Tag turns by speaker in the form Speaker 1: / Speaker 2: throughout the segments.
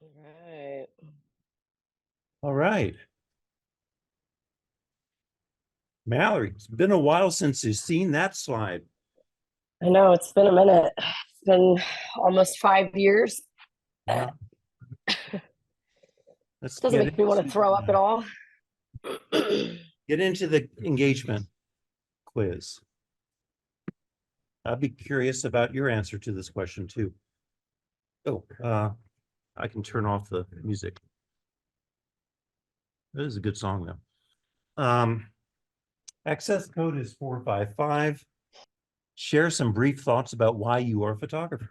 Speaker 1: Right.
Speaker 2: All right. Mallory, it's been a while since you've seen that slide.
Speaker 1: I know it's been a minute. It's been almost 5 years.
Speaker 2: Well, let's
Speaker 1: Doesn't make me want to throw up at all.
Speaker 2: get into the engagement quiz. I'd be curious about your answer to this question too. Oh, I can turn off the music. This is a good song though. Access code is 455. Share some brief thoughts about why you are a photographer.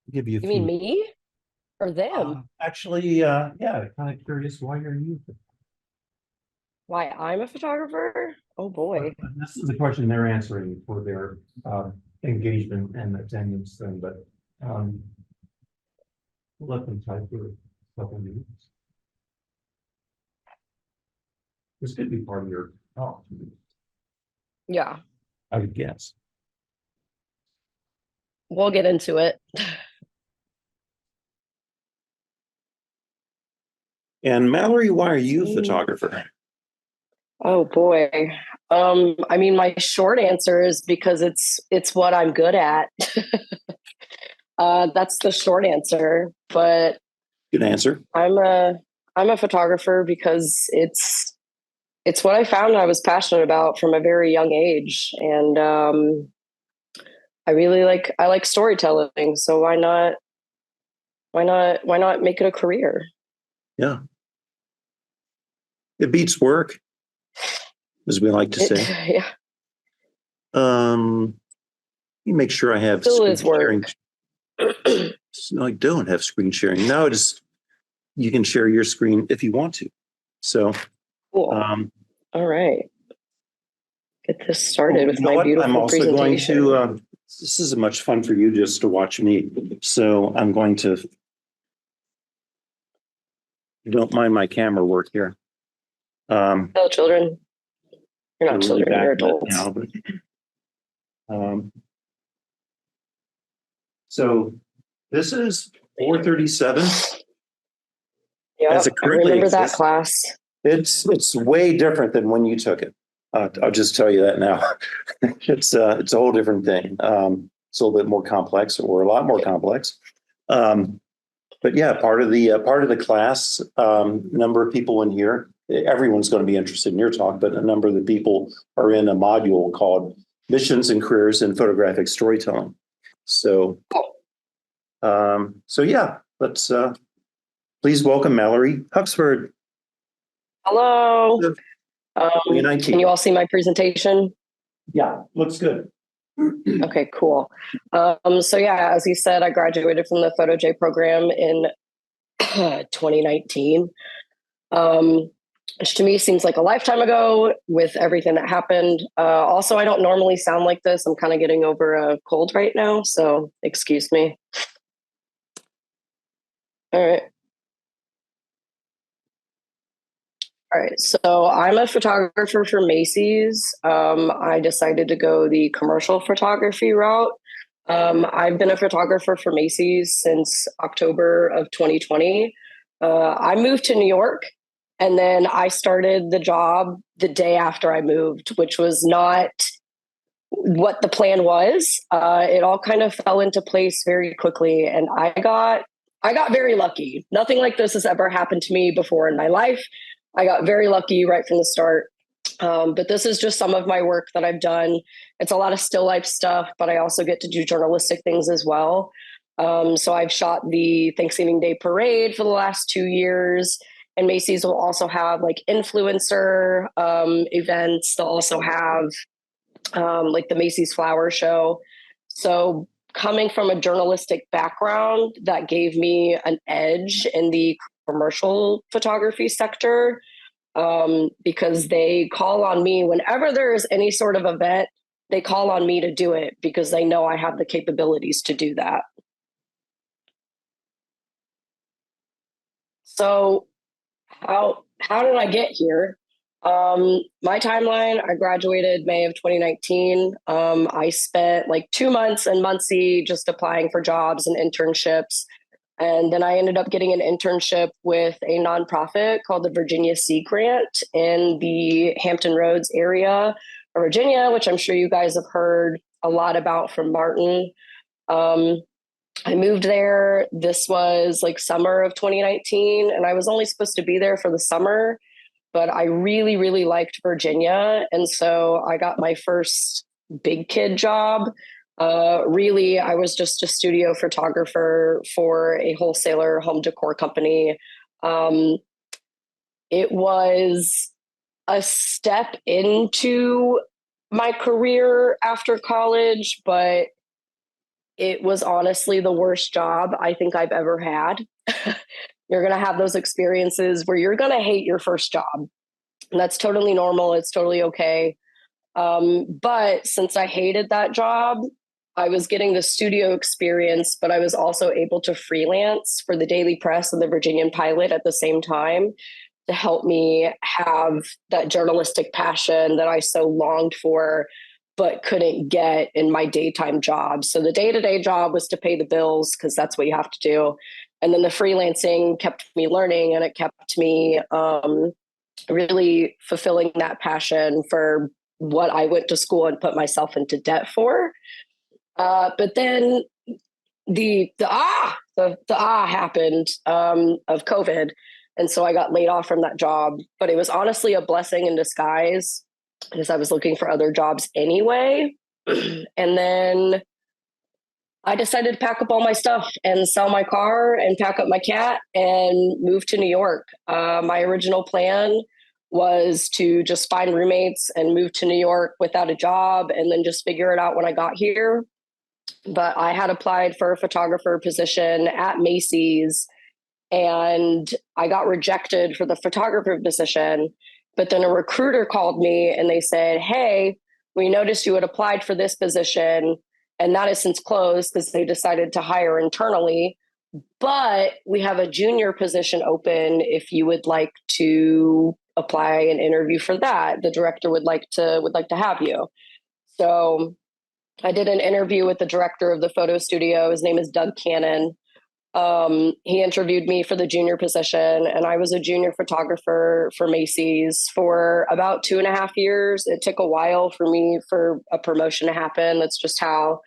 Speaker 2: I'll give you a
Speaker 1: You
Speaker 2: few.
Speaker 1: mean me or them?
Speaker 2: Actually, yeah, kind of curious, why are you?
Speaker 1: Why I'm a photographer? Oh boy.
Speaker 2: This is the question they're answering for their engagement and attendance thing, but let them type for a couple minutes. This could be part of your talk,
Speaker 1: Yeah,
Speaker 2: I would guess.
Speaker 1: we'll get into it.
Speaker 2: And Mallory, why are you a photographer?
Speaker 1: Oh boy. I mean, my short answer is because it's what I'm good at. That's the short answer. But
Speaker 2: Good answer.
Speaker 1: I'm a photographer because it's what I found I was passionate about from a very young age, and I like storytelling. So why not make it a career?
Speaker 2: Yeah. It beats work, as we like to say.
Speaker 1: Yeah,
Speaker 2: You make sure I have
Speaker 1: still
Speaker 2: screen
Speaker 1: is work.
Speaker 2: sharing. No, I don't have screen sharing. No, you can share your screen if you want to. So,
Speaker 1: Cool. All right. Get this started with my beautiful
Speaker 2: I'm also
Speaker 1: presentation.
Speaker 2: going to, this is much fun for you just to watch me. So I'm going to, if you don't mind my camera work here.
Speaker 1: Hello, children. You're not
Speaker 2: really
Speaker 1: children, you're adults.
Speaker 2: now, but, so this is 437.
Speaker 1: Yeah,
Speaker 2: As it
Speaker 1: I
Speaker 2: currently
Speaker 1: remember that
Speaker 2: exists.
Speaker 1: class.
Speaker 2: It's way different than when you took it. I'll just tell you that now. It's a whole different thing. It's a little bit more complex, or a lot more complex. But yeah, part of the class, number of people in here. Everyone's going to be interested in your talk, but a number of the people are in a module called Missions and Careers in Photographic Storytelling. So, yeah, let's please welcome Mallory Huxford.
Speaker 1: Hello. Can you all see my presentation?
Speaker 2: Yeah, looks good.
Speaker 1: Okay, cool. So yeah, as you said, I graduated from the Photo J program in 2019. Which to me seems like a lifetime ago with everything that happened. Also, I don't normally sound like this. I'm kind of getting over a cold right now, so excuse me. All right. All right, so I'm a photographer for Macy's. I decided to go the commercial photography route. I've been a photographer for Macy's since October of 2020. I moved to New York, and then I started the job the day after I moved, which was not what the plan was. It all kind of fell into place very quickly, and I got very lucky. Nothing like this has ever happened to me before in my life. I got very lucky right from the start. But this is just some of my work that I've done. It's a lot of still life stuff, but I also get to do journalistic things as well. So I've shot the Thanksgiving Day Parade for the last 2 years. And Macy's will also have like influencer events. They'll also have like the Macy's Flower Show. So coming from a journalistic background, that gave me an edge in the commercial photography sector, because they call on me whenever there is any sort of event. They call on me to do it because they know I have the capabilities to do that. So how did I get here? My timeline, I graduated May of 2019. I spent like 2 months in Muncie just applying for jobs and internships. And then I ended up getting an internship with a nonprofit called the Virginia Sea Grant in the Hampton Roads area of Virginia, which I'm sure you guys have heard a lot about from Martin. I moved there. This was like summer of 2019, and I was only supposed to be there for the summer, but I really, really liked Virginia. And so I got my first big kid job. Really, I was just a studio photographer for a wholesaler home decor company. Um, it was a step into my career after college, but it was honestly the worst job I think I've ever had. You're going to have those experiences where you're going to hate your first job. And that's totally normal. It's totally okay. But since I hated that job, I was getting the studio experience, but I was also able to freelance for the Daily Press and the Virginian Pilot at the same time to help me have that journalistic passion that I so longed for, but couldn't get in my daytime job. So the day-to-day job was to pay the bills because that's what you have to do. And then the freelancing kept me learning, and it kept me really fulfilling that passion for what I went to school and put myself into debt for. But then the happened of COVID. And so I got laid off from that job, but it was honestly a blessing in disguise because I was looking for other jobs anyway. And then I decided to pack up all my stuff and sell my car and pack up my cat and move to New York. My original plan was to just find roommates and move to New York without a job and then just figure it out when I got here. But I had applied for a photographer position at Macy's and I got rejected for the photographer position. But then a recruiter called me and they said, "Hey, we noticed you had applied for this position and that has since closed because they decided to hire internally. But we have a junior position open if you would like to apply and interview for that. The director would like to have you." So I did an interview with the director of the photo studio. His name is Doug Cannon. He interviewed me for the junior position, and I was a junior photographer for Macy's for about 2.5 years. It took a while for me for a promotion to happen. That's just how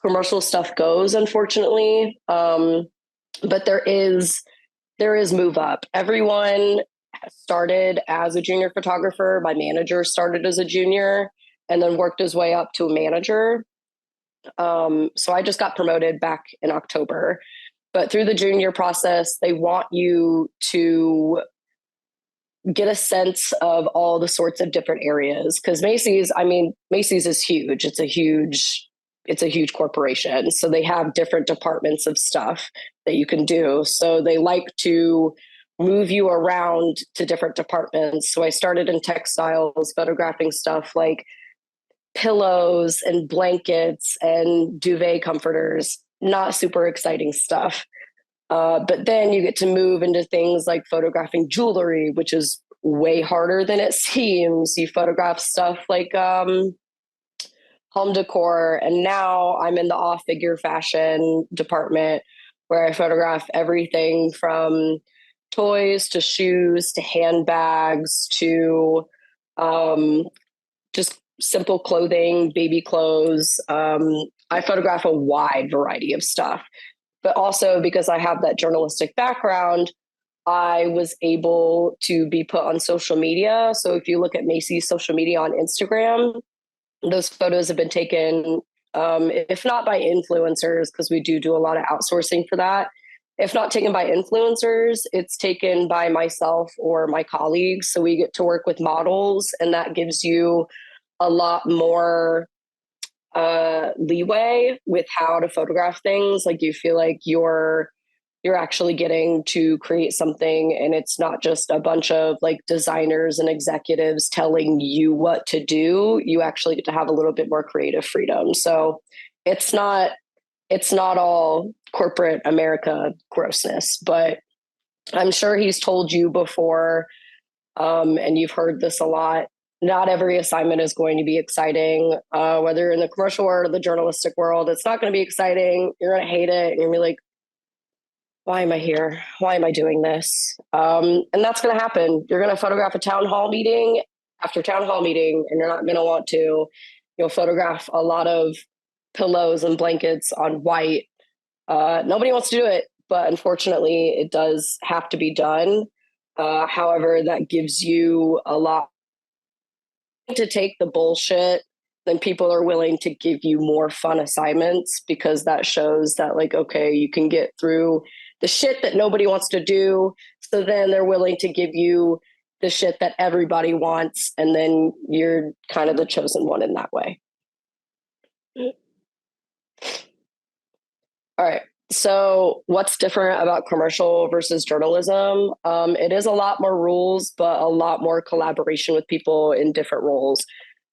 Speaker 1: commercial stuff goes, unfortunately. But there is move up. Everyone started as a junior photographer. My manager started as a junior and then worked his way up to a manager. So I just got promoted back in October. But through the junior process, they want you to get a sense of all the sorts of different areas. Because Macy's is huge. It's a huge corporation. So they have different departments of stuff that you can do. So they like to move you around to different departments. So I started in textiles, photographing stuff like pillows and blankets and duvet comforters. Not super exciting stuff. But then you get to move into things like photographing jewelry, which is way harder than it seems. You photograph stuff like home decor. And now I'm in the off-figure fashion department where I photograph everything from toys to shoes to handbags to just simple clothing, baby clothes. I photograph a wide variety of stuff, but also because I have that journalistic background, I was able to be put on social media. So if you look at Macy's social media on Instagram, those photos have been taken, if not by influencers, because we do a lot of outsourcing for that. If not taken by influencers, it's taken by myself or my colleagues. So we get to work with models, and that gives you a lot more leeway with how to photograph things. Like you feel like you're actually getting to create something, and it's not just a bunch of like designers and executives telling you what to do. You actually get to have a little bit more creative freedom. So it's not all corporate America grossness, but I'm sure he's told you before, and you've heard this a lot. Not every assignment is going to be exciting, whether in the commercial world or the journalistic world. It's not going to be exciting. You're going to hate it. And you're going to be like, why am I here? Why am I doing this? And that's going to happen. You're going to photograph a town hall meeting after town hall meeting, and you're not going to want to. You'll photograph a lot of pillows and blankets on white. Nobody wants to do it, but unfortunately, it does have to be done. However, that gives you a lot to take the bullshit, then people are willing to give you more fun assignments because that shows that, like, okay, you can get through the shit that nobody wants to do. So then they're willing to give you the shit that everybody wants. And then you're kind of the chosen one in that way. All right. So, what's different about commercial versus journalism? It is a lot more rules, but a lot more collaboration with people in different roles.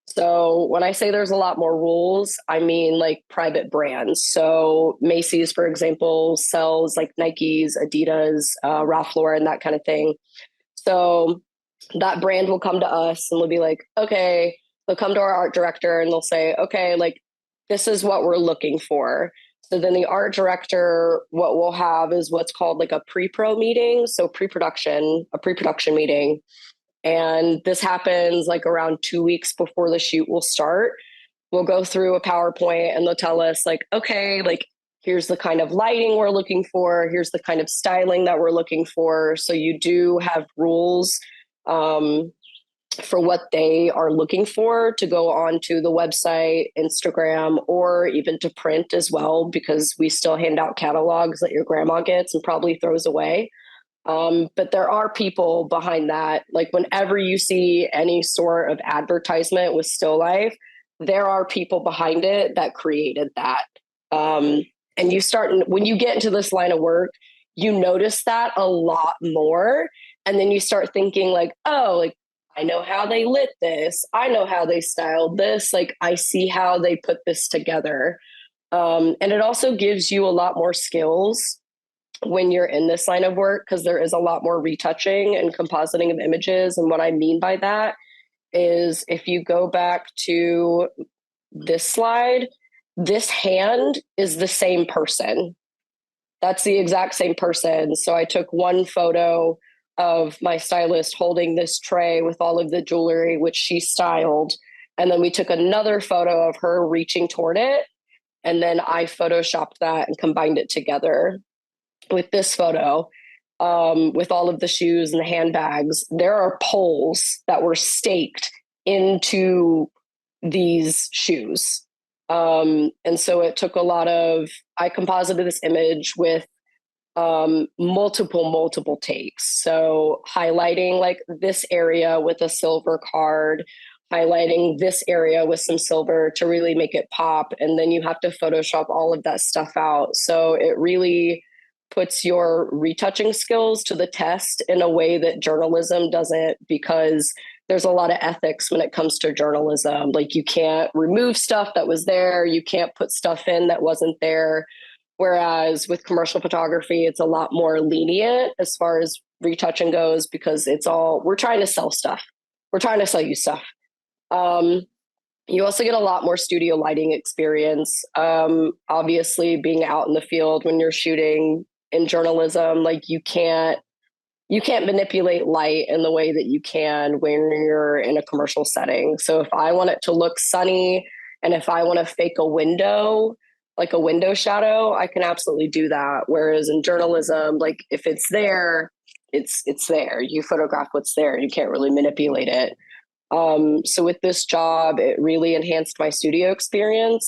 Speaker 1: So, when I say there's a lot more rules, I mean like private brands. So, Macy's, for example, sells like Nikes, Adidas, Ralph Lauren, that kind of thing. So, that brand will come to us and they'll be like, okay, they'll come to our art director and they'll say, okay, like, this is what we're looking for. So then the art director, what we'll have is what's called like a pre-pro meeting. So a pre-production meeting. And this happens like around 2 weeks before the shoot will start. We'll go through a PowerPoint and they'll tell us like, okay, like here's the kind of lighting we're looking for. Here's the kind of styling that we're looking for. So you do have rules for what they are looking for to go onto the website, Instagram, or even to print as well, because we still hand out catalogs that your grandma gets and probably throws away. But there are people behind that. Like whenever you see any sort of advertisement with still life, there are people behind it that created that. And when you get into this line of work, you notice that a lot more. And then you start thinking like, oh, like I know how they lit this. I know how they styled this. Like I see how they put this together. And it also gives you a lot more skills when you're in this line of work because there is a lot more retouching and compositing of images. And what I mean by that is if you go back to this slide, this hand is the same person. That's the exact same person. So I took one photo of my stylist holding this tray with all of the jewelry, which she styled. And then we took another photo of her reaching toward it. And then I photoshopped that and combined it together with this photo, with all of the shoes and the handbags. There are poles that were staked into these shoes. And so it took I composited this image with multiple takes. So highlighting like this area with a silver card, highlighting this area with some silver to really make it pop. And then you have to Photoshop all of that stuff out. So it really puts your retouching skills to the test in a way that journalism doesn't, because there's a lot of ethics when it comes to journalism. Like you can't remove stuff that was there. You can't put stuff in that wasn't there. Whereas with commercial photography, it's a lot more lenient as far as retouching goes, because we're trying to sell stuff. We're trying to sell you stuff. You also get a lot more studio lighting experience. Obviously being out in the field when you're shooting in journalism, like you can't manipulate light in the way that you can when you're in a commercial setting. So if I want it to look sunny and if I want to fake a window, like a window shadow, I can absolutely do that. Whereas in journalism, like if it's there, it's there. You photograph what's there. You can't really manipulate it. So with this job, it really enhanced my studio experience.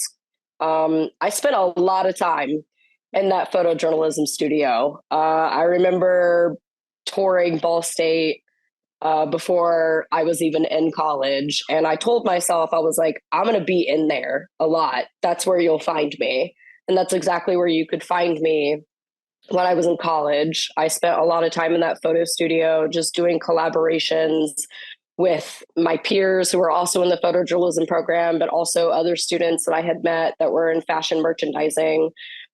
Speaker 1: I spent a lot of time in that photojournalism studio. I remember touring Ball State before I was even in college. And I told myself, I was like, I'm going to be in there a lot. That's where you'll find me. And that's exactly where you could find me when I was in college. I spent a lot of time in that photo studio just doing collaborations with my peers who were also in the photojournalism program, but also other students that I had met that were in fashion merchandising.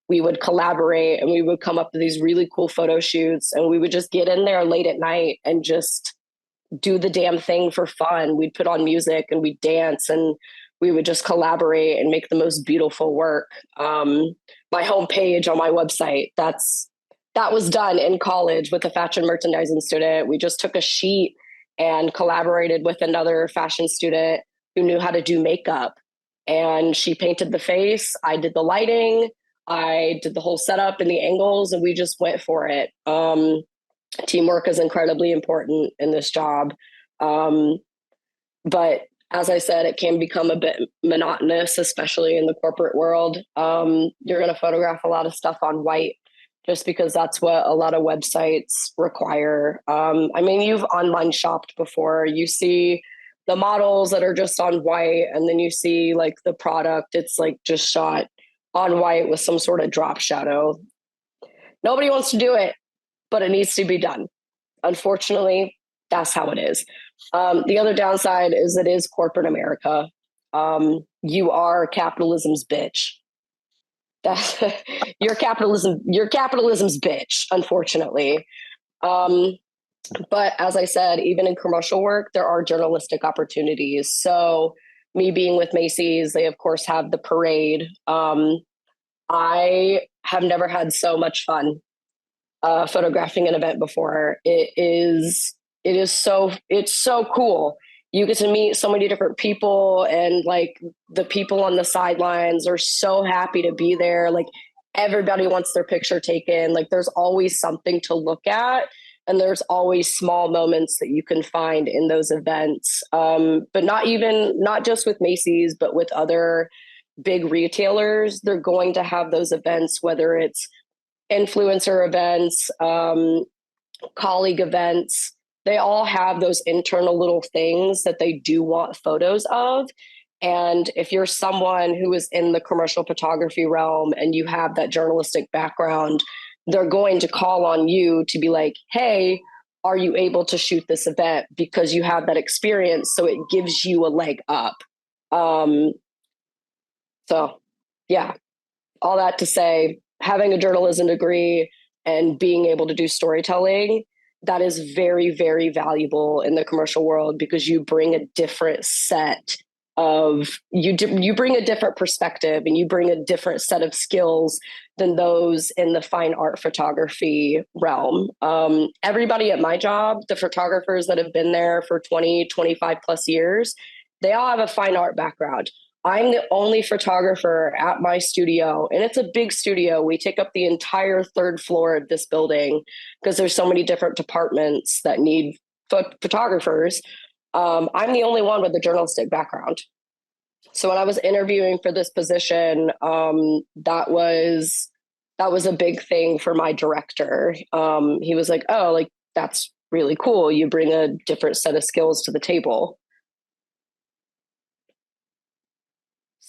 Speaker 1: We would collaborate and we would come up with these really cool photo shoots, and we would just get in there late at night and just do the damn thing for fun. We'd put on music and we'd dance and we would just collaborate and make the most beautiful work. My homepage on my website, that's that was done in college with a fashion merchandising student. We just took a sheet and collaborated with another fashion student who knew how to do makeup. And she painted the face. I did the lighting. I did the whole setup and the angles, and we just went for it. Teamwork is incredibly important in this job. But as I said, it can become a bit monotonous, especially in the corporate world. You're going to photograph a lot of stuff on white just because that's what a lot of websites require. I mean, you've online shopped before. You see the models that are just on white, and then you see like the product. It's like just shot on white with some sort of drop shadow. Nobody wants to do it, but it needs to be done. Unfortunately, that's how it is. The other downside is it is corporate America. You are capitalism's bitch. That's your capitalism's bitch, unfortunately. But as I said, even in commercial work, there are journalistic opportunities. So me being with Macy's, they of course have the parade. I have never had so much fun photographing an event before. It's so cool. You get to meet so many different people, and like the people on the sidelines are so happy to be there. Like everybody wants their picture taken. Like there's always something to look at, and there's always small moments that you can find in those events. But not just with Macy's, but with other big retailers. They're going to have those events, whether it's influencer events, colleague events. They all have those internal little things that they do want photos of. And if you're someone who is in the commercial photography realm and you have that journalistic background, they're going to call on you to be like, hey, are you able to shoot this event? Because you have that experience. So it gives you a leg up. So yeah, all that to say, having a journalism degree and being able to do storytelling, that is very, very valuable in the commercial world because you bring a different set of, you bring a different perspective and you bring a different set of skills than those in the fine art photography realm. Everybody at my job, the photographers that have been there for 20, 25 plus years, they all have a fine art background. I'm the only photographer at my studio, and it's a big studio. We take up the entire third floor of this building because there's so many different departments that need photographers. I'm the only one with a journalistic background. So when I was interviewing for this position, that was a big thing for my director. He was like, "Oh, like that's really cool. You bring a different set of skills to the table."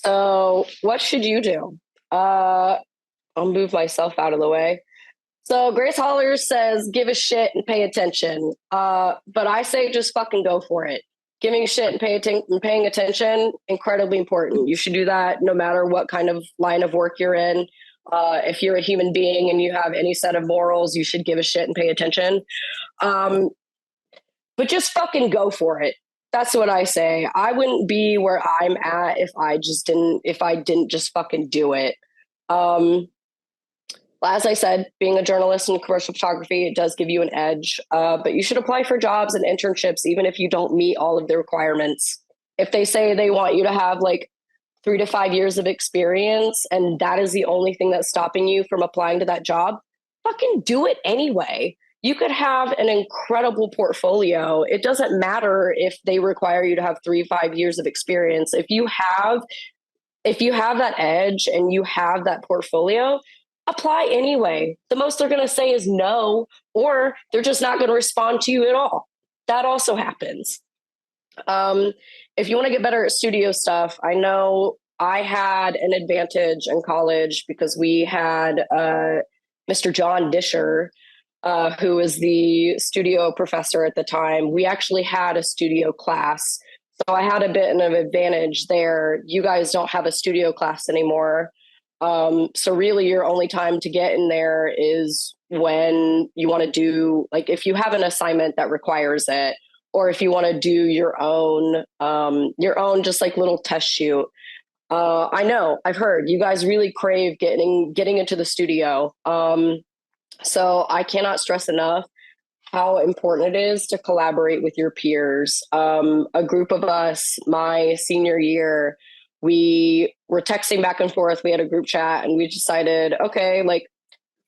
Speaker 1: So what should you do? I'll move myself out of the way. So Grace Hollers says, give a shit and pay attention. But I say just fucking go for it. Giving a shit and paying attention, incredibly important. You should do that no matter what kind of line of work you're in. If you're a human being and you have any set of morals, you should give a shit and pay attention. But just fucking go for it. That's what I say. I wouldn't be where I'm at if I didn't just fucking do it. As I said, being a journalist in commercial photography, it does give you an edge, but you should apply for jobs and internships, even if you don't meet all of the requirements. If they say they want you to have like 3 to 5 years of experience, and that is the only thing that's stopping you from applying to that job, fucking do it anyway. You could have an incredible portfolio. It doesn't matter if they require you to have 3 to 5 years of experience. If you have that edge and you have that portfolio, apply anyway. The most they're going to say is no, or they're just not going to respond to you at all. That also happens. If you want to get better at studio stuff, I know I had an advantage in college because we had Mr. John Disher, who was the studio professor at the time. We actually had a studio class. So I had a bit of an advantage there. You guys don't have a studio class anymore. So really your only time to get in there is when you want to do, like if you have an assignment that requires it, or if you want to do your own just like little test shoot. I know, I've heard you guys really crave getting into the studio. So I cannot stress enough how important it is to collaborate with your peers. A group of us, my senior year, we were texting back and forth. We had a group chat and we decided, okay, like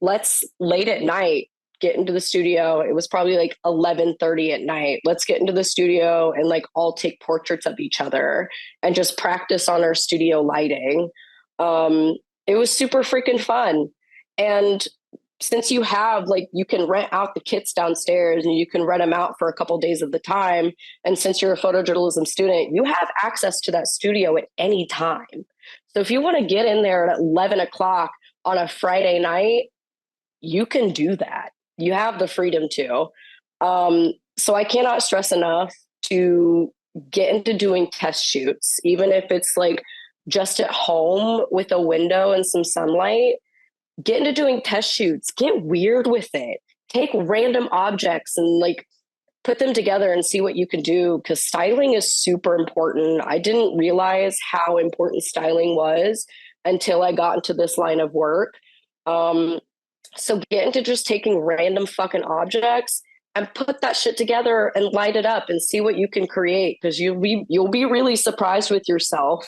Speaker 1: let's late at night get into the studio. It was probably like 11:30 at night. Let's get into the studio and like all take portraits of each other and just practice on our studio lighting. It was super freaking fun. And since you have like you can rent out the kits downstairs and you can rent them out for a couple days of the time, and since you're a photojournalism student you have access to that studio at any time. So if you want to get in there at 11 o'clock on a Friday night, you can do that. You have the freedom to. So I cannot stress enough to get into doing test shoots, even if it's like just at home with a window and some sunlight. Get into doing test shoots, get weird with it, take random objects and like put them together and see what you can do, because styling is super important. I didn't realize how important styling was until I got into this line of work. Um, so get into just taking random fucking objects and put that shit together and light it up and see what you can create, because you'll be really surprised with yourself.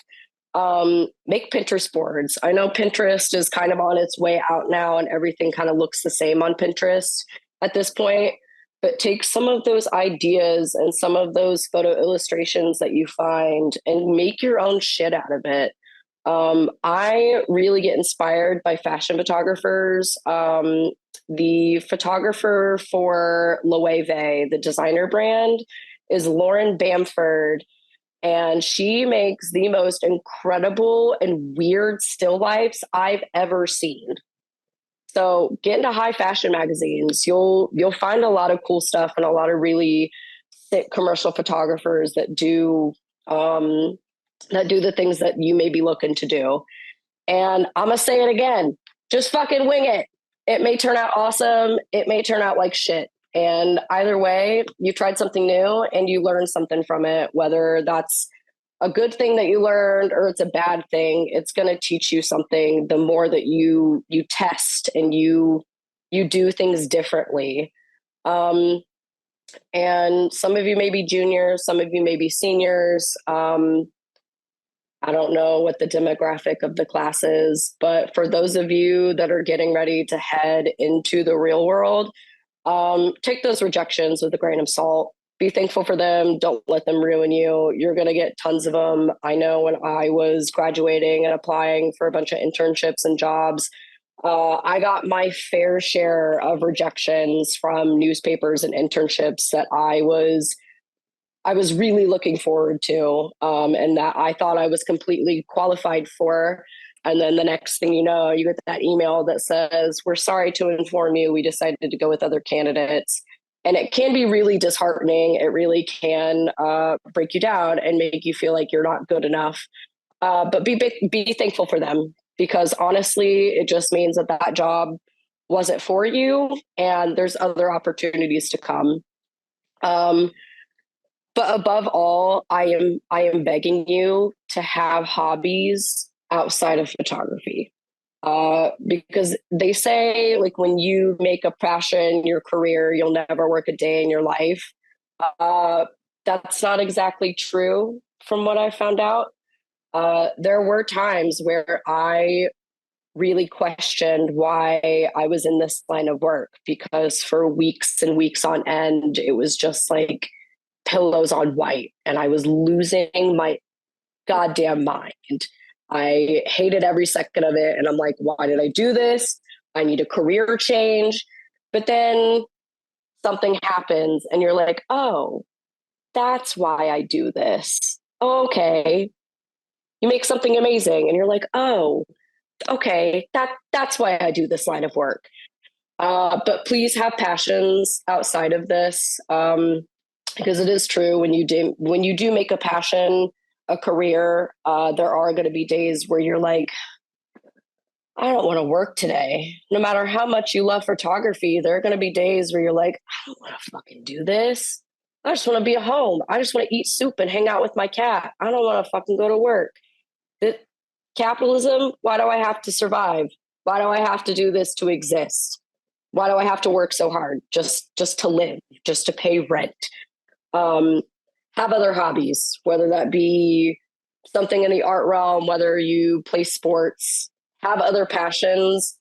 Speaker 1: Make Pinterest boards. I know Pinterest is kind of on its way out now and everything kind of looks the same on Pinterest at this point, but take some of those ideas and some of those photo illustrations that you find and make your own shit out of it. I really get inspired by fashion photographers. The photographer for Loewe, the designer brand, is Lauren Bamford, and she makes the most incredible and weird still lifes I've ever seen. So get into high fashion magazines. You'll find a lot of cool stuff and a lot of really sick commercial photographers that do the things that you may be looking to do. And I'm gonna say it again, just fucking wing it. It may turn out awesome. It may turn out like shit. And either way, you tried something new and you learned something from it, whether that's a good thing that you learned or it's a bad thing. It's going to teach you something the more that you test and you do things differently. Um, and some of you may be juniors, some of you may be seniors. I don't know what the demographic of the class is, but for those of you that are getting ready to head into the real world, take those rejections with a grain of salt. Be thankful for them. Don't let them ruin you. You're going to get tons of them. I know when I was graduating and applying for a bunch of internships and jobs, I got my fair share of rejections from newspapers and internships that I was really looking forward to, and that I thought I was completely qualified for. And then the next thing you know, you get that email that says, "We're sorry to inform you, we decided to go with other candidates." And it can be really disheartening. It really can break you down and make you feel like you're not good enough. But be thankful for them, because honestly, it just means that that job wasn't for you, and there's other opportunities to come. Um, but above all, I am begging you to have hobbies outside of photography. Because they say like when you make a passion your career, you'll never work a day in your life. Uh, that's not exactly true from what I found out. There were times where I really questioned why I was in this line of work, because for weeks and weeks on end, it was just like pillows on white, and I was losing my goddamn mind. I hated every second of it. And I'm like, why did I do this? I need a career change. But then something happens and you're like, oh, that's why I do this. Okay. You make something amazing and you're like, oh, okay, that's why I do this line of work. But please have passions outside of this. Because it is true, when you do make a passion a career, there are going to be days where you're like, I don't want to work today. No matter how much you love photography, there are going to be days where you're like, I don't want to fucking do this. I just want to be at home. I just want to eat soup and hang out with my cat. I don't want to fucking go to work. Capitalism, why do I have to survive? Why do I have to do this to exist? Why do I have to work so hard just to live, just to pay rent? Have other hobbies, whether that be something in the art realm, whether you play sports, have other passions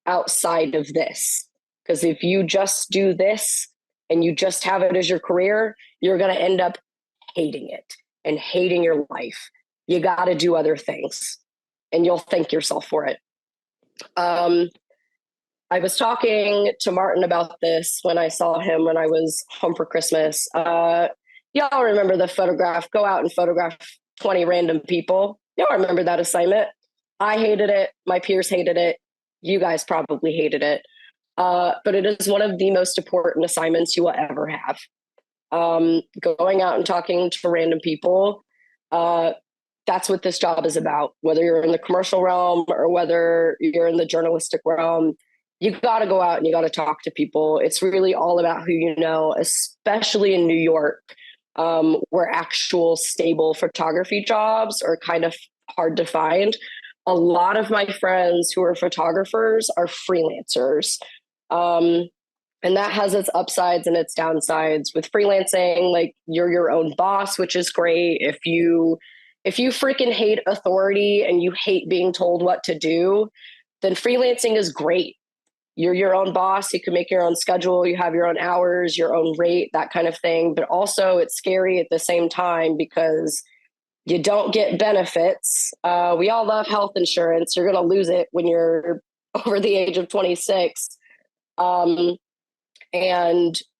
Speaker 1: outside of this. Because if you just do this and you just have it as your career, you're going to end up hating it and hating your life. You got to do other things and you'll thank yourself for it. I was talking to Martin about this when I saw him when I was home for Christmas. Y'all remember the photograph, go out and photograph 20 random people. Y'all remember that assignment? I hated it. My peers hated it. You guys probably hated it. But it is one of the most important assignments you will ever have. Going out and talking to random people, that's what this job is about. Whether you're in the commercial realm or whether you're in the journalistic realm, you got to go out and you got to talk to people. It's really all about who you know, especially in New York, where actual stable photography jobs are kind of hard to find. A lot of my friends who are photographers are freelancers. And that has its upsides and its downsides. With freelancing, like you're your own boss, which is great. If you freaking hate authority and you hate being told what to do, then freelancing is great. You're your own boss. You can make your own schedule. You have your own hours, your own rate, that kind of thing. But also it's scary at the same time because you don't get benefits. We all love health insurance. You're going to lose it when you're over the age of 26. And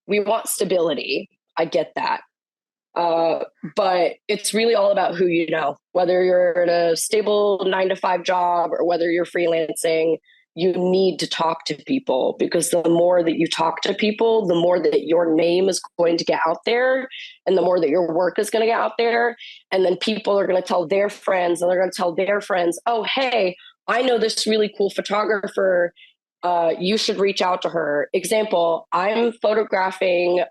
Speaker 1: we want stability. I get that. But it's really all about who you know, whether you're in a stable 9-to-5 job or whether you're freelancing. You need to talk to people because the more that you talk to people, the more that your name is going to get out there and the more that your work is going to get out there. And then people are going to tell their friends and they're going to tell their friends, oh, hey, I know this really cool photographer. You should reach out to her. Example, I'm photographing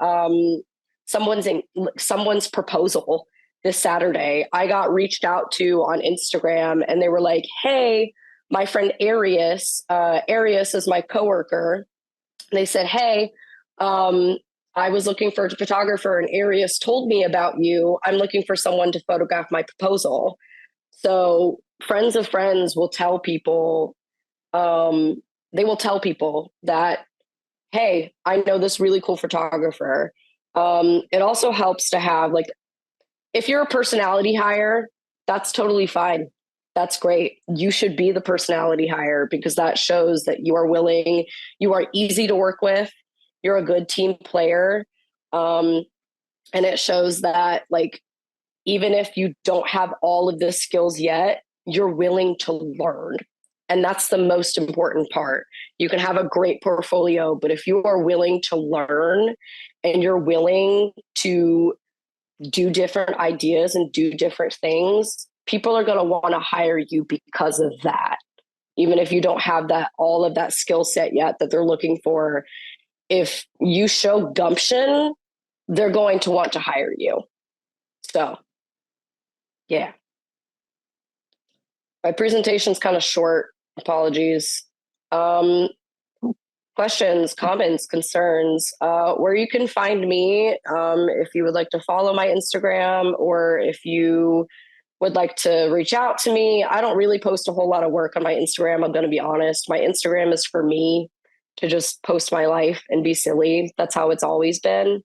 Speaker 1: someone's proposal this Saturday. I got reached out to on Instagram and they were like, hey, my friend Arius is my coworker. They said, hey, I was looking for a photographer and Arius told me about you. I'm looking for someone to photograph my proposal. So friends of friends will tell people, they will tell people that, hey, I know this really cool photographer. It also helps to have, like, if you're a personality hire, that's totally fine. That's great. You should be the personality hire because that shows that you are willing, you are easy to work with, you're a good team player. And it shows that, like, even if you don't have all of the skills yet, you're willing to learn. And that's the most important part. You can have a great portfolio, but if you are willing to learn and you're willing to do different ideas and do different things, people are going to want to hire you because of that. Even if you don't have all of that skill set yet that they're looking for, if you show gumption, they're going to want to hire you. So, yeah. My presentation's kind of short. Apologies. Questions, comments, concerns, where you can find me, if you would like to follow my Instagram or if you would like to reach out to me. I don't really post a whole lot of work on my Instagram. I'm going to be honest. My Instagram is for me to just post my life and be silly. That's how it's always been.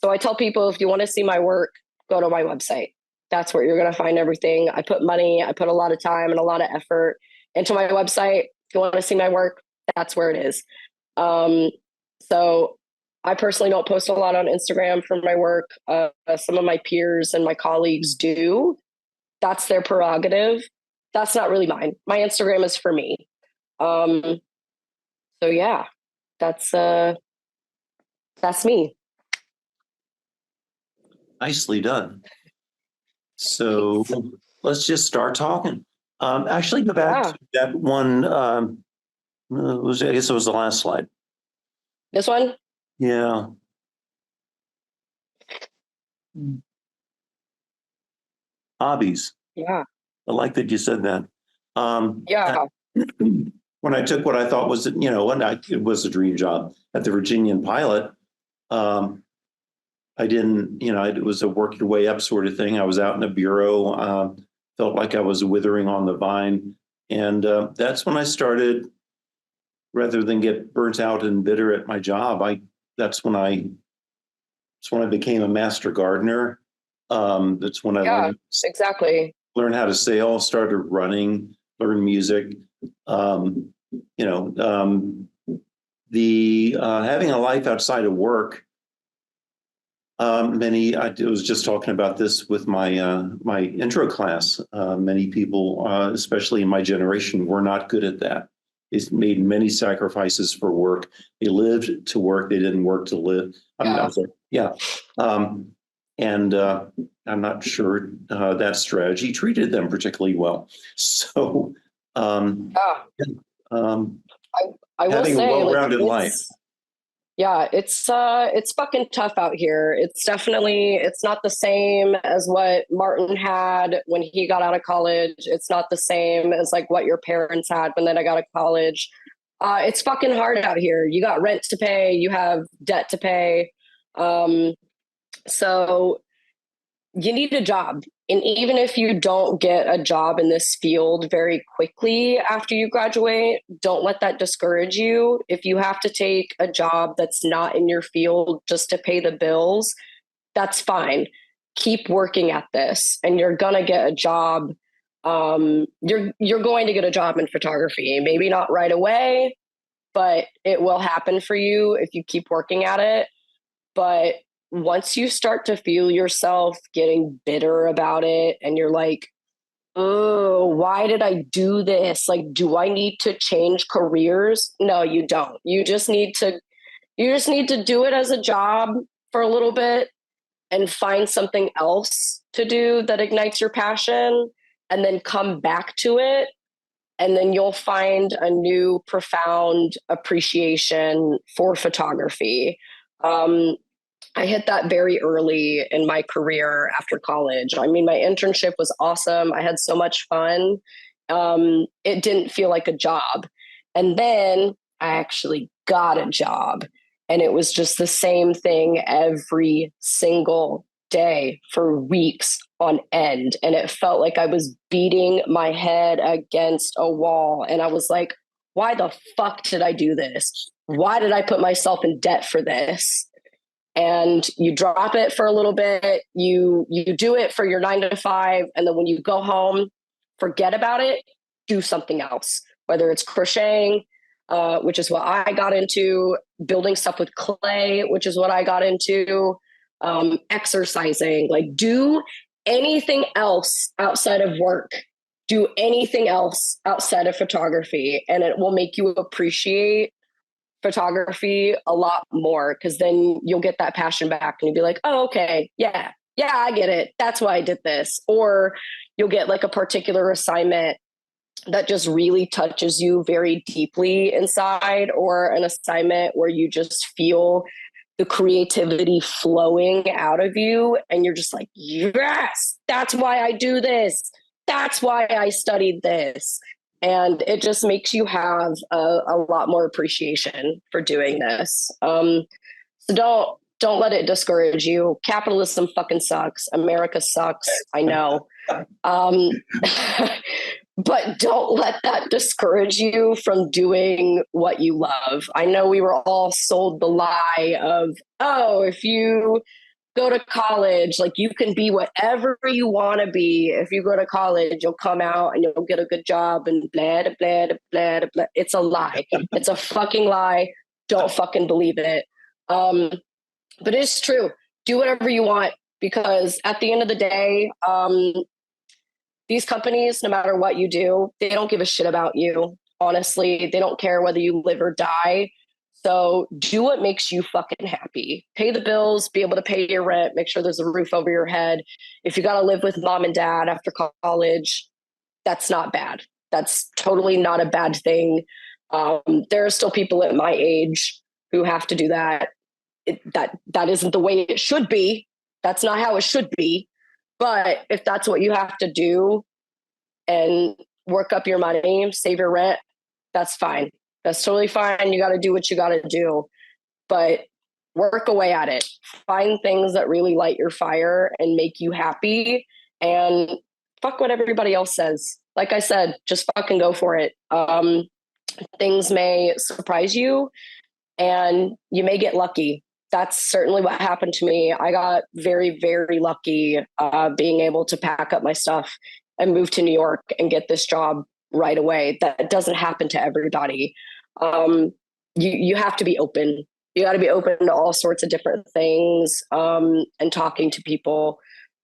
Speaker 1: So I tell people, if you want to see my work, go to my website. That's where you're going to find everything. I put money, I put a lot of time and a lot of effort into my website. If you want to see my work, that's where it is. So I personally don't post a lot on Instagram for my work. Some of my peers and my colleagues do. That's their prerogative. That's not really mine. My Instagram is for me. So yeah, that's me.
Speaker 2: Nicely done. So let's just start talking. Actually, go back to that one. I guess it was the last slide.
Speaker 1: This one?
Speaker 2: Yeah. Hobbies.
Speaker 1: Yeah.
Speaker 2: I like that you said that.
Speaker 1: Yeah.
Speaker 2: when I took what I thought was, it was a dream job at the Virginian Pilot, I didn't, it was a work your way up sort of thing. I was out in a bureau, felt like I was withering on the vine. And that's when I started, rather than get burnt out and bitter at my job, that's when I became a master gardener. That's when I learned how to sail, started running, learned music. Having a life outside of work. I was just talking about this with my intro class. Many people, especially in my generation, were not good at that. They made many sacrifices for work. They lived to work. They didn't work to live. And I'm not sure that strategy treated them particularly well. So,
Speaker 1: I will
Speaker 2: having
Speaker 1: say,
Speaker 2: a well-rounded life.
Speaker 1: Yeah, it's fucking tough out here. It's not the same as what Martin had when he got out of college. It's not the same as like what your parents had when they got out of college. It's fucking hard out here. You got rent to pay, you have debt to pay. So you need a job. And even if you don't get a job in this field very quickly after you graduate, don't let that discourage you. If you have to take a job that's not in your field just to pay the bills, that's fine. Keep working at this and you're going to get a job. You're going to get a job in photography, maybe not right away, but it will happen for you if you keep working at it. But once you start to feel yourself getting bitter about it and you're like, oh, why did I do this? Like, do I need to change careers? No, you don't. You just need to do it as a job for a little bit and find something else to do that ignites your passion and then come back to it. And then you'll find a new profound appreciation for photography. I hit that very early in my career after college. I mean, my internship was awesome. I had so much fun. It didn't feel like a job. And then I actually got a job and it was just the same thing every single day for weeks on end. And it felt like I was beating my head against a wall. And I was like, why the fuck did I do this? Why did I put myself in debt for this? And you drop it for a little bit, you do it for your 9 to 5, and then when you go home, forget about it, do something else, whether it's crocheting, which is what I got into, building stuff with clay, which is what I got into, exercising, like do anything else outside of work, do anything else outside of photography, and it will make you appreciate photography a lot more, because then you'll get that passion back and you'll be like, oh, okay, yeah, I get it. That's why I did this. Or you'll get like a particular assignment that just really touches you very deeply inside, or an assignment where you just feel the creativity flowing out of you. And you're just like, yes, that's why I do this. That's why I studied this. And it just makes you have a lot more appreciation for doing this. So don't let it discourage you. Capitalism fucking sucks. America sucks. I know. But don't let that discourage you from doing what you love. I know we were all sold the lie of, oh, if you go to college, like you can be whatever you want to be. If you go to college, you'll come out and you'll get a good job and blah, blah, blah, blah. It's a lie. It's a fucking lie. Don't fucking believe it. But it's true. Do whatever you want, because at the end of the day, these companies, no matter what you do, they don't give a shit about you. Honestly, they don't care whether you live or die. So do what makes you fucking happy. Pay the bills, be able to pay your rent, make sure there's a roof over your head. If you got to live with mom and dad after college, that's not bad. That's totally not a bad thing. There are still people at my age who have to do that. That isn't the way it should be. That's not how it should be. But if that's what you have to do and work up your money, save your rent, That's fine. That's totally fine. You got to do what you got to do, but work away at it. Find things that really light your fire and make you happy, and fuck what everybody else says. Like I said, just fucking go for it. Things may surprise you and you may get lucky. That's certainly what happened to me. I got very, very lucky being able to pack up my stuff and move to New York and get this job right away. That doesn't happen to everybody. You have to be open. You got to be open to all sorts of different things and talking to people.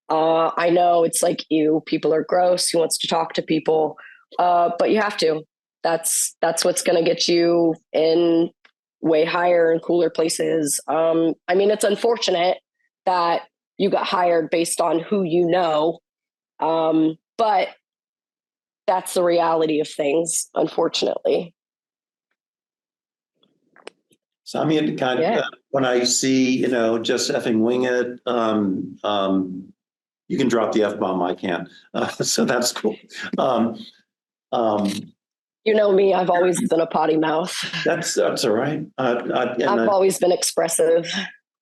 Speaker 1: I know it's like, people are gross. Who wants to talk to people? But you have to. That's what's going to get you in way higher and cooler places. I mean, it's unfortunate that you got hired based on who you know, but that's the reality of things, unfortunately.
Speaker 2: So I mean, kind of when I see, just effing wing it, you can drop the F-bomb, I can't. So that's cool.
Speaker 1: You know me, I've always been a potty mouth.
Speaker 2: That's all right.
Speaker 1: I've always been expressive.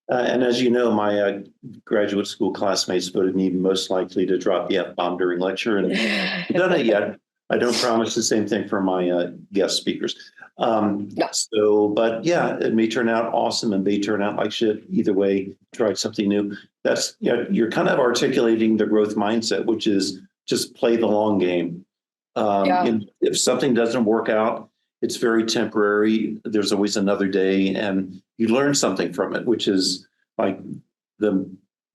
Speaker 2: And as you know, my graduate school classmates voted me most likely to drop the F-bomb during lecture, and I've done it yet. I don't promise the same thing for my guest speakers. No. So, but yeah, it may turn out awesome and may turn out like shit. Either way, try something new. That's, you're kind of articulating the growth mindset, which is just play the long game. And if something doesn't work out, it's very temporary. There's always another day, and you learn something from it, which is like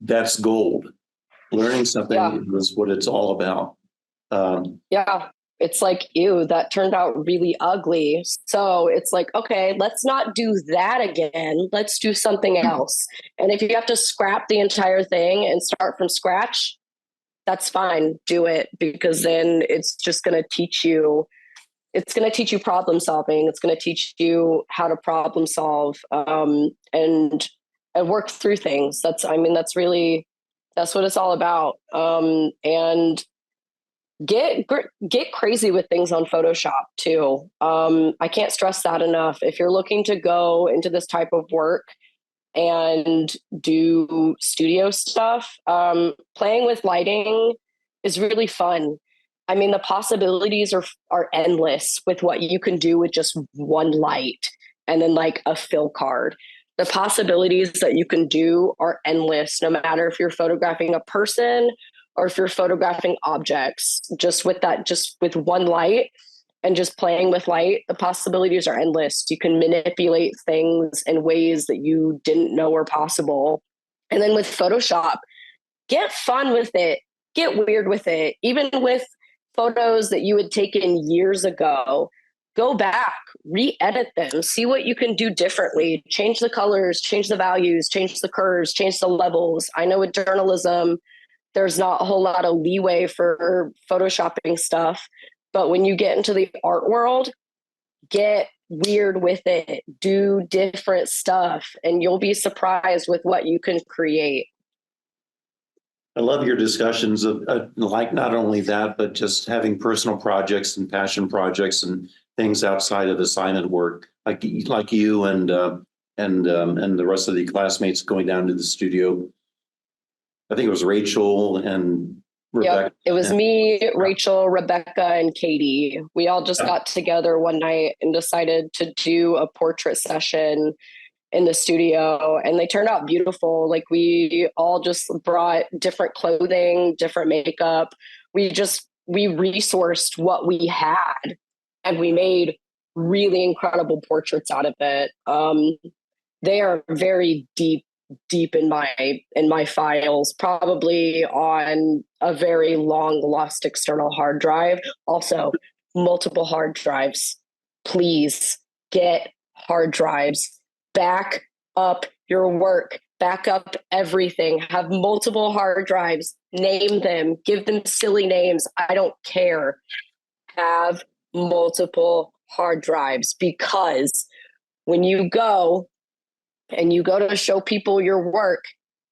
Speaker 2: that's gold. Learning something is what it's all about. It's like, ew, that turned out really ugly. So it's like, okay, let's not do that again. Let's do something else. And if you have to scrap the entire thing and start from scratch, that's fine. Do it, because then it's just going to teach you. It's going to teach you problem solving. It's going to teach you how to problem solve and work through things. That's what it's all about. And get crazy with things on Photoshop too. I can't stress that enough. If you're looking to go into this type of work and do studio stuff, playing with lighting is really fun. I mean, the possibilities are endless with what you can do with just one light and then like a fill card. The possibilities that you can do are endless, no matter if you're photographing a person or if you're photographing objects. Just with one light and just playing with light, the possibilities are endless. You can manipulate things in ways that you didn't know were possible. And then with Photoshop, get fun with it, get weird with it. Even with photos that you had taken years ago, go back, re-edit them, see what you can do differently, change the colors, change the values, change the curves, change the levels. I know with journalism, there's not a whole lot of leeway for photoshopping stuff. But when you get into the art world, get weird with it, do different stuff, and you'll be surprised with what you can create. I love your discussions of like not only that, but just having personal projects and passion projects and things outside of assignment work, like you and the rest of the classmates going down to the studio. I think it was Rachel and Rebecca.
Speaker 1: Yep, it was me, Rachel, Rebecca, and Katie. We all just got together one night and decided to do a portrait session in the studio, and they turned out beautiful. Like, we all just brought different clothing, different makeup. We resourced what we had, and we made really incredible portraits out of it. They are very deep in my files, probably on a very long lost external hard drive. Also, multiple hard drives. Please get hard drives. Back up your work. Back up everything. Have multiple hard drives. Name them. Give them silly names. I don't care. Have multiple hard drives, because when you go to show people your work,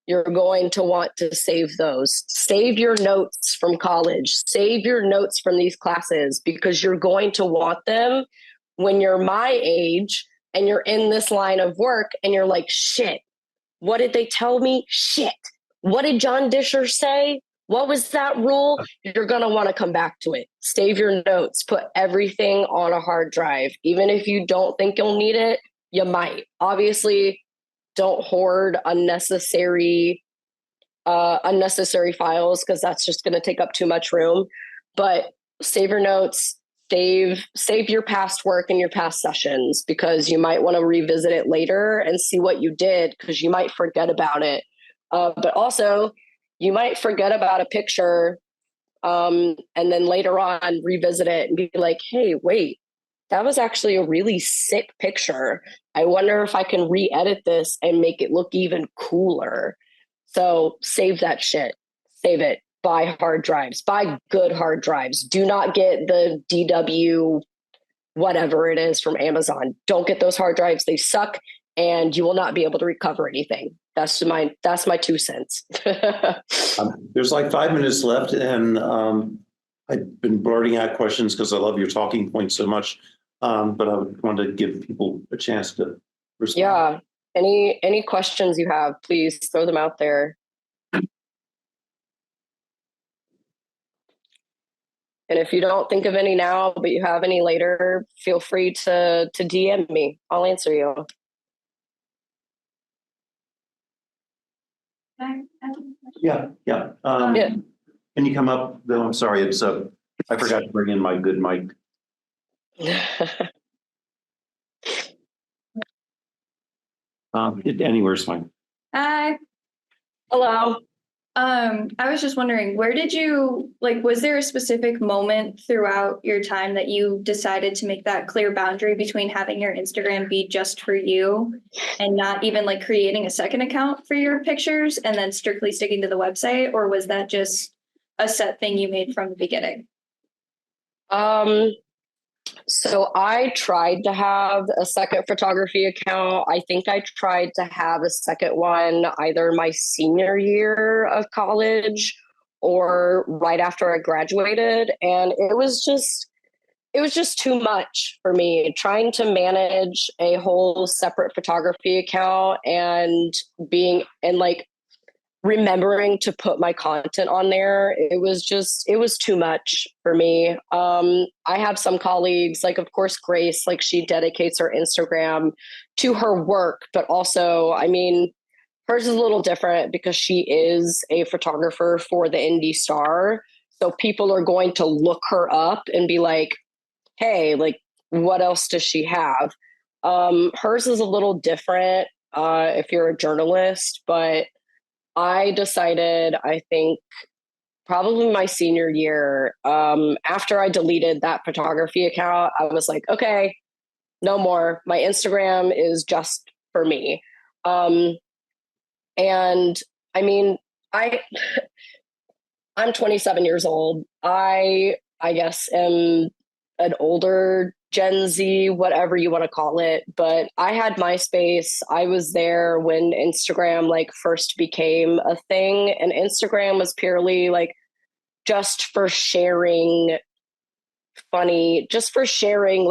Speaker 1: you're going to want to save those. Save your notes from college. Save your notes from these classes, because you're going to want them when you're my age and you're in this line of work and you're like, shit, what did they tell me? Shit. What did John Disher say? What was that rule? You're going to want to come back to it. Save your notes, put everything on a hard drive. Even if you don't think you'll need it, you might. Obviously, don't hoard unnecessary files because that's just going to take up too much room. But save your notes, save your past work and your past sessions, because you might want to revisit it later and see what you did, because you might forget about it. But also, you might forget about a picture and then later on revisit it and be like, hey, wait, that was actually a really sick picture. I wonder if I can re-edit this and make it look even cooler. So save that shit. Save it. Buy hard drives. Buy good hard drives. Do not get the DW whatever it is from Amazon. Don't get those hard drives. They suck, and you will not be able to recover anything. That's my 2 cents.
Speaker 2: There's like 5 minutes left, and I've been blurting out questions because I love your talking points so much. But I wanted to give people a chance to respond.
Speaker 1: Yeah. Any questions you have, please throw them out there. And if you don't think of any now, but you have any later, feel free to DM me. I'll answer you.
Speaker 2: Yeah.
Speaker 1: Yeah.
Speaker 2: Can you come up, Bill? I'm sorry. It's I forgot to bring in my good mic. Anywhere's fine.
Speaker 3: Hi.
Speaker 1: Hello.
Speaker 3: I was just wondering, where did you, was there a specific moment throughout your time that you decided to make that clear boundary between having your Instagram be just for you and not even creating a second account for your pictures and then strictly sticking to the website? Or was that just a set thing you made from the beginning?
Speaker 1: So I tried to have a second photography account. I think I tried to have a second one either my senior year of college or right after I graduated. And it was just too much for me trying to manage a whole separate photography account and remembering to put my content on there. It was too much for me. I have some colleagues, of course, Grace, she dedicates her Instagram to her work, but also, hers is a little different because she is a photographer for the Indie Star. So people are going to look her up and be like, hey, what else does she have? Hers is a little different if you're a journalist, but I decided, I think probably my senior year, after I deleted that photography account, I was like, okay, no more. My Instagram is just for me. And I'm 27 years old. I guess am an older Gen Z, whatever you want to call it. But I had MySpace. I was there when Instagram first became a thing. And Instagram was purely just for sharing just for sharing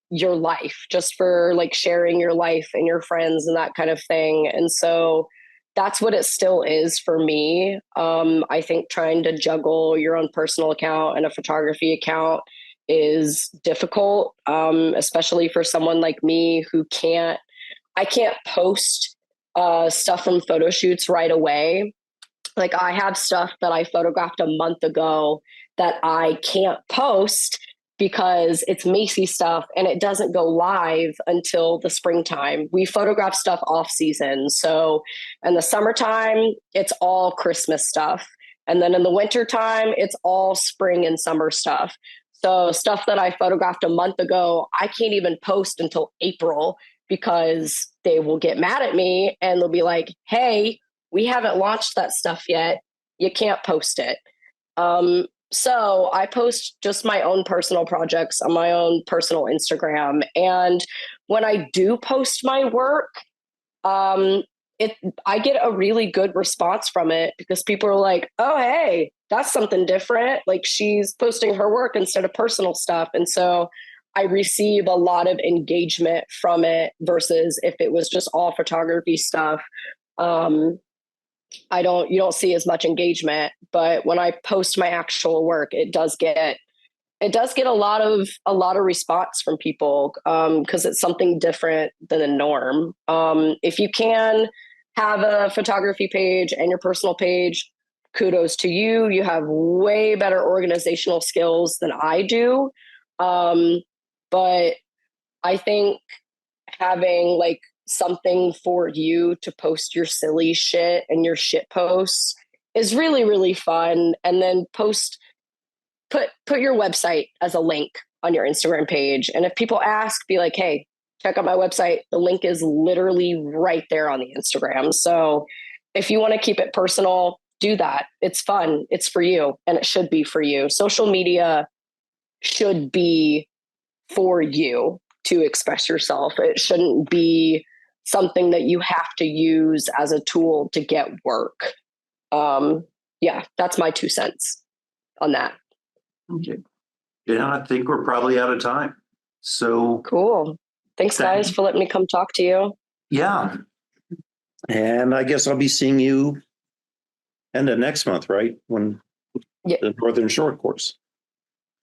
Speaker 1: your life, just for sharing your life and your friends and that kind of thing. And so that's what it still is for me. I think trying to juggle your own personal account and a photography account is difficult, especially for someone like me who I can't post stuff from photo shoots right away. I have stuff that I photographed a month ago that I can't post because it's Macy stuff and it doesn't go live until the springtime. We photograph stuff off season. So in the summertime, it's all Christmas stuff. And then in the wintertime, it's all spring and summer stuff. So stuff that I photographed a month ago, I can't even post until April because they will get mad at me and they'll be like, hey, we haven't launched that stuff yet. You can't post it. So I post just my own personal projects on my own personal Instagram. And when I do post my work, I get a really good response from it because people are like, oh, hey, that's something different. She's posting her work instead of personal stuff. And so I receive a lot of engagement from it versus if it was just all photography stuff. You don't see as much engagement, but when I post my actual work, it does get a lot of response from people, because it's something different than the norm. If you can have a photography page and your personal page, kudos to you. You have way better organizational skills than I do. But I think having like something for you to post your silly shit and your shit posts is really, really fun. And then put your website as a link on your Instagram page. And if people ask, be like, hey, check out my website. The link is literally right there on the Instagram. So if you want to keep it personal, do that. It's fun. It's for you, and it should be for you. Social media should be for you to express yourself. It shouldn't be something that you have to use as a tool to get work. Yeah, that's my 2 cents on that.
Speaker 2: Okay. Yeah, I think we're probably out of time. So
Speaker 1: Cool. Thanks, guys, for letting me come talk to you.
Speaker 2: yeah. And I guess I'll be seeing you end of next month, right? When the Northern Shore course.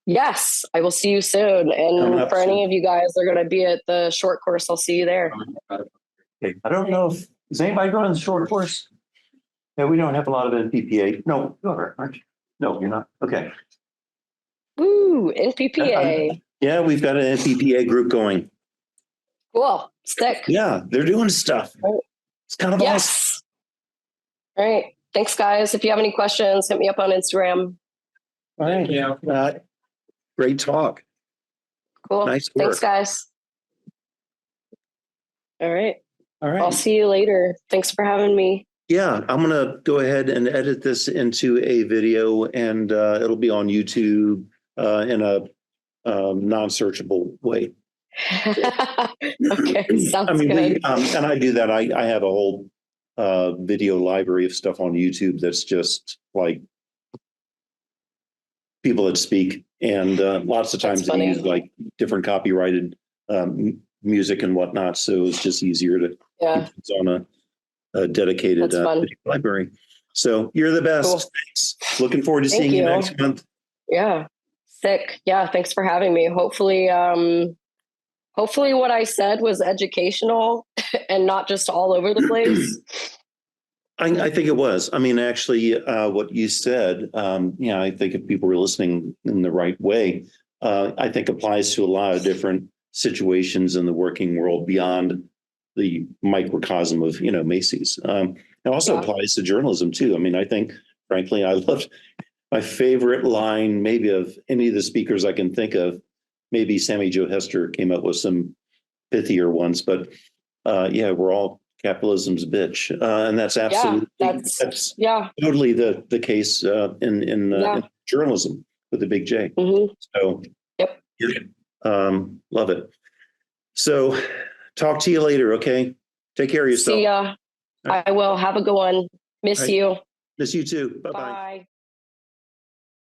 Speaker 1: Yes, I will see you soon. And for any of you guys that are going to be at the short course, I'll see you there.
Speaker 2: Okay. I don't know if, is anybody going to the short course? Yeah, we don't have a lot of NPPA. No, you are, aren't you? No, you're not. Okay.
Speaker 1: Woo, NPPA.
Speaker 2: Yeah, we've got an NPPA group going.
Speaker 1: Cool. Stick.
Speaker 2: Yeah, they're doing stuff. It's kind of awesome.
Speaker 1: Yes. All right. Thanks, guys. If you have any questions, hit me up on Instagram.
Speaker 2: All right. Yeah. Great talk.
Speaker 1: Cool.
Speaker 2: Nice work.
Speaker 1: Thanks, guys. All right.
Speaker 2: All right.
Speaker 1: I'll see you later. Thanks for having me.
Speaker 2: Yeah, I'm going to go ahead and edit this into a video, and it'll be on YouTube in a non-searchable way.
Speaker 1: Okay, sounds good.
Speaker 2: And I do that. I have a whole video library of stuff on YouTube that's just like people that speak, and lots of times they use like different copyrighted music and whatnot. So it's just easier to keep it on a dedicated video library. So you're the best. Cool. Thanks. Looking forward to seeing you next month.
Speaker 1: Yeah. Sick. Yeah. Thanks for having me. Hopefully what I said was educational and not just all over the place.
Speaker 2: I think it was. I mean, actually, what you said, I think if people were listening in the right way, I think applies to a lot of different situations in the working world beyond the microcosm of, Macy's. It also applies to journalism too. I mean, I think, frankly, I loved my favorite line, maybe of any of the speakers I can think of. Maybe Sammy Jo Hester came up with some pithier ones, but we're all capitalism's bitch, and that's absolutely that's totally the case in journalism with the big J. Mm-hmm. So, love it. So, talk to you later. Okay, take care of yourself.
Speaker 1: See ya. I will. Have a good one. Miss you.
Speaker 2: Miss you too. Bye-bye.
Speaker 1: Bye.